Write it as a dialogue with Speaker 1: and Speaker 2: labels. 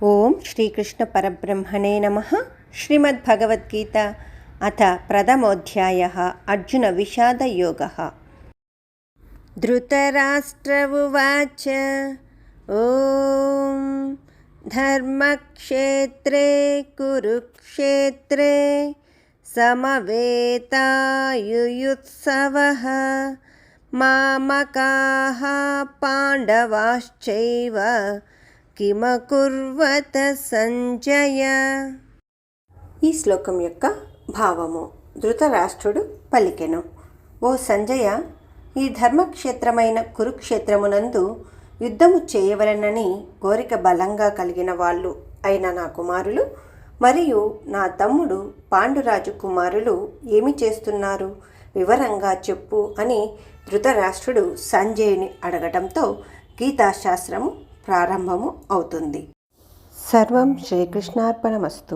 Speaker 1: ఓం శ్రీకృష్ణ పరబ్రహ్మణే నమః. శ్రీమద్భగవద్గీత అథ ప్రథమోऽధ్యాయः. అర్జున విషాదయోగः. ధృతరాష్ట్ర ఉవాచ ఓం ధర్మక్షేత్రే కురుక్షేత్రే సమవేతాయుయుత్సవః మామకాః పాండవాశ్చైవ కిమకుర్వత సంజయ. ఈ శ్లోకం యొక్క భావము. ధృతరాష్ట్రుడు పలికెను, ఓ సంజయ, ఈ ధర్మక్షేత్రమైన కురుక్షేత్రమునందు యుద్ధము చేయవలెనని కోరిక బలంగా కలిగిన వాళ్ళు అయిన నా కుమారులు మరియు నా తమ్ముడు పాండురాజు కుమారులు ఏమి చేస్తున్నారు, వివరంగా చెప్పు అని ధృతరాష్ట్రుడు సంజయుని అడగటంతో గీతాశాస్త్రము ప్రారంభము అవుతుంది. సర్వం శ్రీకృష్ణార్పణమస్తు.